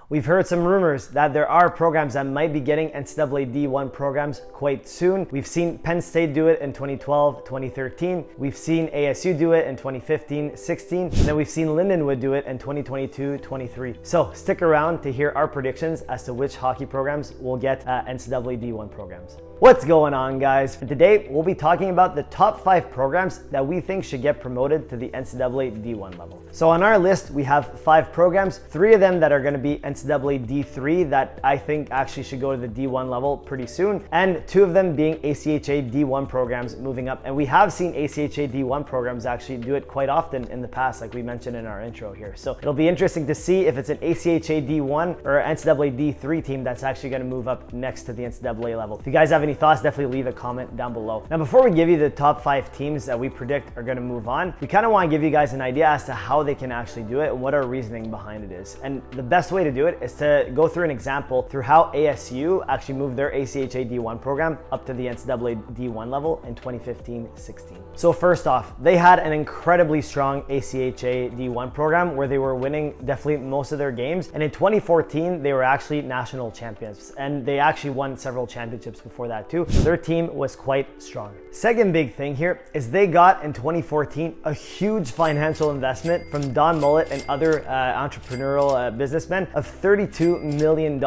We've heard some rumors that there are programs that might be getting NCAA D1 programs quite soon. We've seen Penn State do it in 2012, 2013. We've seen ASU do it in 2015, 16. And then we've seen Lindenwood do it in 2022, 23. So stick around to hear our predictions as to which hockey programs will get NCAA D1 programs. What's going on, guys? Today, we'll be talking about the top 5 programs that we think should get promoted to the NCAA D1 level. So on our list, we have 5 programs, 3 of them that are going to be NCAA D3 that I think actually should go to the D1 level pretty soon, and 2 of them being ACHA D1 programs moving up. And we have seen ACHA D1 programs actually do it quite often in the past, like we mentioned in our intro here. So it'll be interesting to see if it's an ACHA D1 or NCAA D3 team that's actually going to move up next to the NCAA level. If you guys have any thoughts, definitely leave a comment down below. Now, before we give you the top 5 teams that we predict are going to move on, we kind of want to give you guys an idea as to how they can actually do it and what our reasoning behind it is. And the best way to do it is to go through an example through how ASU actually moved their ACHA D1 program up to the NCAA D1 level in 2015-16. So first off, they had an incredibly strong ACHA D1 program where they were winning definitely most of their games. And in 2014, they were actually national champions, and they actually won several championships before that too. Their team was quite strong. Second big thing here is they got in 2014 a huge financial investment from Don Mullet and other entrepreneurial businessmen of $32 million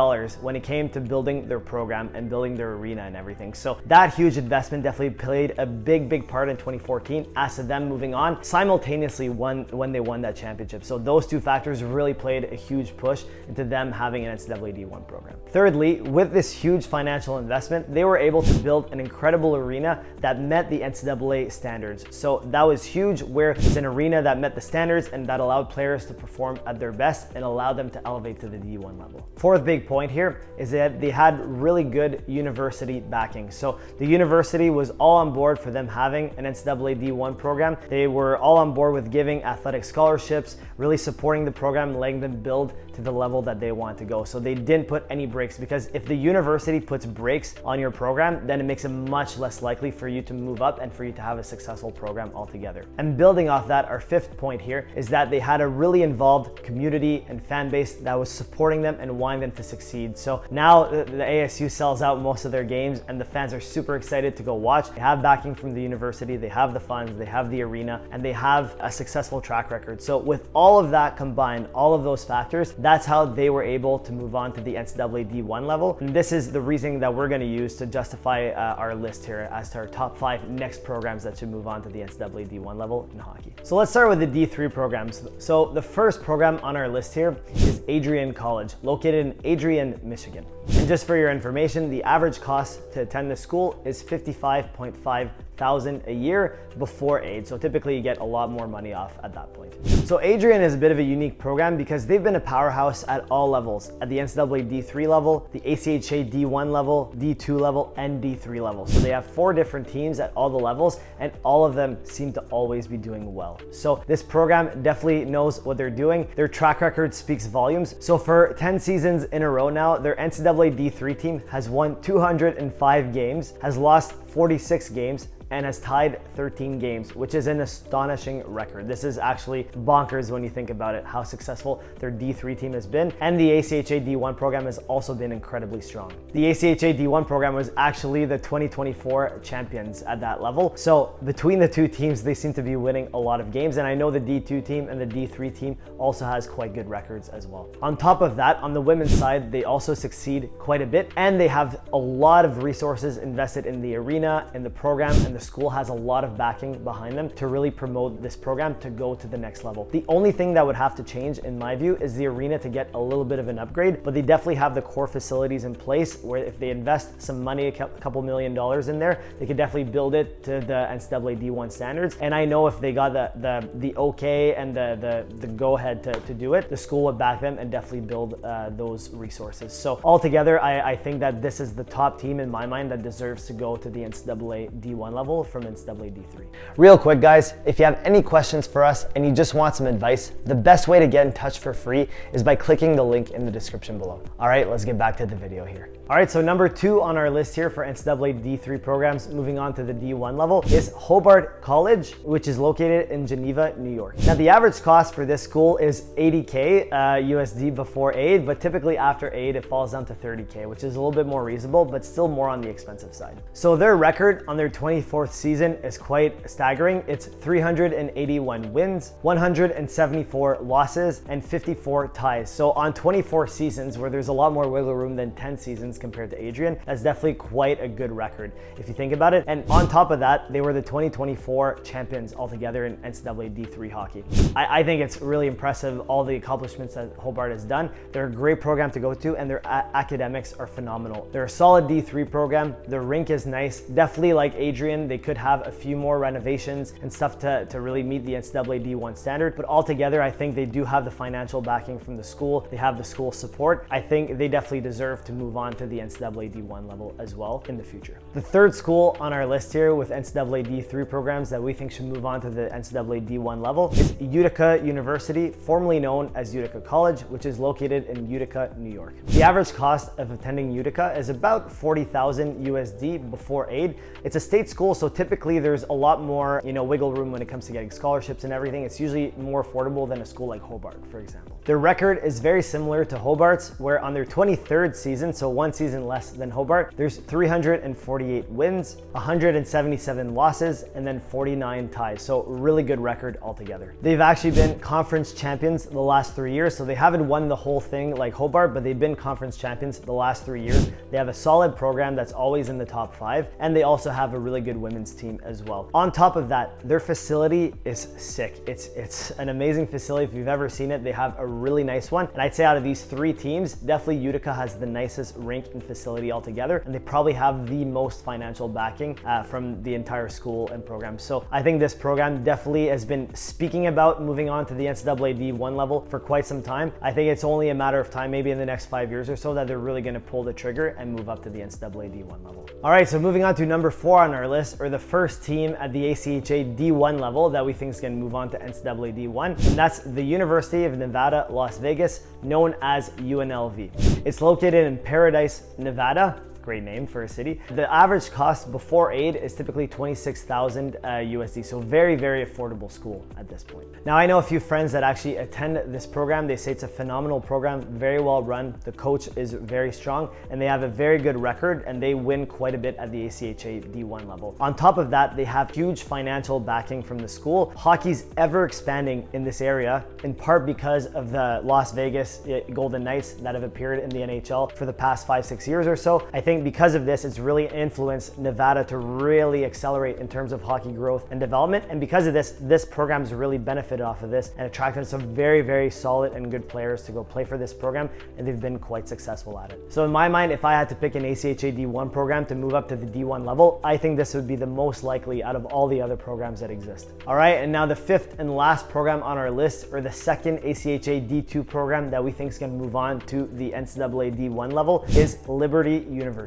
when it came to building their program and building their arena and everything. So that huge investment definitely played a big part in 2014 as to them moving on simultaneously when they won that championship. So those 2 factors really played a huge push into them having an NCAA D1 program. Thirdly, with this huge financial investment, they were able to build an incredible arena that met the NCAA standards. So that was huge, where it's an arena that met the standards and that allowed players to perform at their best and allowed them to elevate to the D1 level. Fourth big point here is that they had really good university backing. So the university was all on board for them having an NCAA D1 program. They were all on board with giving athletic scholarships, really supporting the program, letting them build to the level that they want to go. So they didn't put any brakes, because if the university puts brakes on your program, then it makes it much less likely for you to move up and for you to have a successful program altogether. And building off that, our 5th point here is that they had a really involved community and fan base that was supporting them and wanting them to succeed. So now the ASU sells out most of their games and the fans are super excited to go watch. They have backing from the university, they have the funds, they have the arena, and they have a successful track record. So with all of that combined, all of those factors, that's how they were able to move on to the NCAA D1 level. And this is the reasoning that we're going to use to justify our list here as to our top 5 next programs that should move on to the NCAA D1 level in hockey. So let's start with the D3 programs. So the first program on our list here is Adrian College, located in Adrian, Michigan. And just for your information, the average cost to attend this school is $55,500 a year before aid. So typically you get a lot more money off at that point. So Adrian is a bit of a unique program because they've been a powerhouse at all levels, at the NCAA D3 level, the ACHA D1 level, D2 level, and D3 level. So they have 4 different teams at all the levels, and all of them seem to always be doing well. So this program definitely knows what they're doing. Their track record speaks volumes. So for 10 seasons in a row now, their NCAA D3 team has won 205 games, has lost 46 games, and has tied 13 games, which is an astonishing record. This is actually bonkers when you think about it, how successful their D3 team has been. And the ACHA D1 program has also been incredibly strong. The ACHA D1 program was actually the 2024 champions at that level. So between the 2 teams, they seem to be winning a lot of games. And I know the D2 team and the D3 team also has quite good records as well. On top of that, on the women's side, they also succeed quite a bit, and they have a lot of resources invested in the arena, in the program, and the school has a lot of backing behind them to really promote this program to go to the next level. The only thing that would have to change, in my view, is the arena to get a little bit of an upgrade, but they definitely have the core facilities in place where if they invest some money, a couple $1 million in there, they could definitely build it to the NCAA D1 standards. And I know if they got the okay and the go-ahead to do it, the school would back them and definitely build those resources. So altogether, I think that this is the top team in my mind that deserves to go to the NCAA D1 level from NCAA D3. Real quick guys, if you have any questions for us and you just want some advice, the best way to get in touch for free is by clicking the link in the description below. All right, let's get back to the video here. All right, so number 2 on our list here for NCAA D3 programs, moving on to the D1 level, is Hobart College, which is located in Geneva, New York. Now, the average cost for this school is $80K USD before aid, but typically after aid, it falls down to $30K, which is a little bit more reasonable, but still more on the expensive side. So their record on their 24th season is quite staggering. It's 381 wins, 174 losses, and 54 ties. So on 24 seasons, where there's a lot more wiggle room than 10 seasons compared to Adrian, that's definitely quite a good record if you think about it. And on top of that, they were the 2024 champions altogether in NCAA D3 hockey. I think it's really impressive, all the accomplishments that Hobart has done. They're a great program to go to, and their academics are phenomenal. They're a solid D3 program. The rink is nice. Definitely like Adrian, they could have a few more renovations and stuff to really meet the NCAA D1 standard. But altogether, I think they do have the financial backing from the school. They have the school support. I think they definitely deserve to move on to the NCAA D1 level as well in the future. The third school on our list here with NCAA D3 programs that we think should move on to the NCAA D1 level is Utica University, formerly known as Utica College, which is located in Utica, New York. The average cost of attending Utica is about $40,000 USD before aid. It's a state school, so typically there's a lot more, wiggle room when it comes to getting scholarships and everything. It's usually more affordable than a school like Hobart, for example. Their record is very similar to Hobart's, where on their 23rd season, so one season less than Hobart, there's 348 wins, 177 losses, and then 49 ties. So really good record altogether. They've actually been conference champions the last 3 years, so they haven't won the whole thing like Hobart, but they've been conference champions the last 3 years. They have a solid program that's always in the top 5, and they also have a really good women's team as well. On top of that, their facility is sick. It's an amazing facility. If you've ever seen it, they have a really nice one. And I'd say out of these 3 teams, definitely Utica has the nicest rink and facility altogether, and they probably have the most financial backing from the entire school and program. So I think this program definitely has been speaking about moving on to the NCAA D1 level for quite some time. I think it's only a matter of time, maybe in the next 5 years or so, that they're really going to pull the trigger and move up to the NCAA D1 level. All right, so moving on to number 4 on our list, or the first team at the ACHA D1 level that we think is going to move on to NCAA D1, and that's the University of Nevada, Las Vegas, known as UNLV. It's located in Paradise, Nevada. Great name for a city. The average cost before aid is typically $26,000 USD, so very, very affordable school at this point. Now, I know a few friends that actually attend this program. They say it's a phenomenal program, very well run. The coach is very strong, and they have a very good record, and they win quite a bit at the ACHA D1 level. On top of that, they have huge financial backing from the school. Hockey's ever expanding in this area, in part because of the Las Vegas Golden Knights that have appeared in the NHL for the past 5-6 years or so. I think because of this, it's really influenced Nevada to really accelerate in terms of hockey growth and development. And because of this, this program's really benefited off of this and attracted some very, very solid and good players to go play for this program, and they've been quite successful at it. So in my mind, if I had to pick an ACHA D1 program to move up to the D1 level, I think this would be the most likely out of all the other programs that exist. All right, and now the 5th and last program on our list, or the second ACHA D2 program that we think is going to move on to the NCAA D1 level, is Liberty University.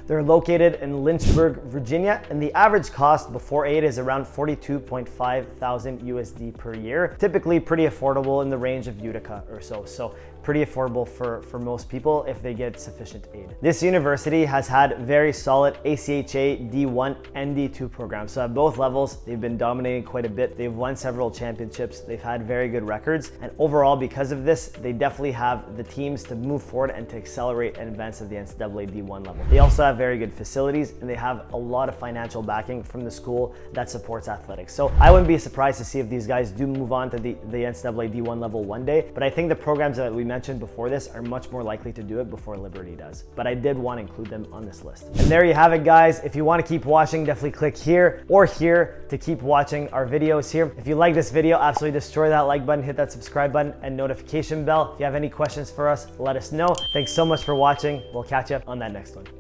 They're located in Lynchburg, Virginia, and the average cost before aid is around $42.5 thousand USD per year. Typically pretty affordable in the range of Utica or so. So pretty affordable for most people if they get sufficient aid. This university has had very solid ACHA D1 and D2 programs. So at both levels, they've been dominating quite a bit. They've won several championships. They've had very good records. And overall, because of this, they definitely have the teams to move forward and to accelerate and advance to the NCAA D1 level. They also have very good facilities, and they have a lot of financial backing from the school that supports athletics. So I wouldn't be surprised to see if these guys do move on to the NCAA D1 level one day, but I think the programs that we mentioned before this are much more likely to do it before Liberty does. But I did want to include them on this list. And there you have it, guys. If you want to keep watching, definitely click here or here to keep watching our videos here. If you like this video, absolutely destroy that like button, hit that subscribe button and notification bell. If you have any questions for us, let us know. Thanks so much for watching. We'll catch you on that next one.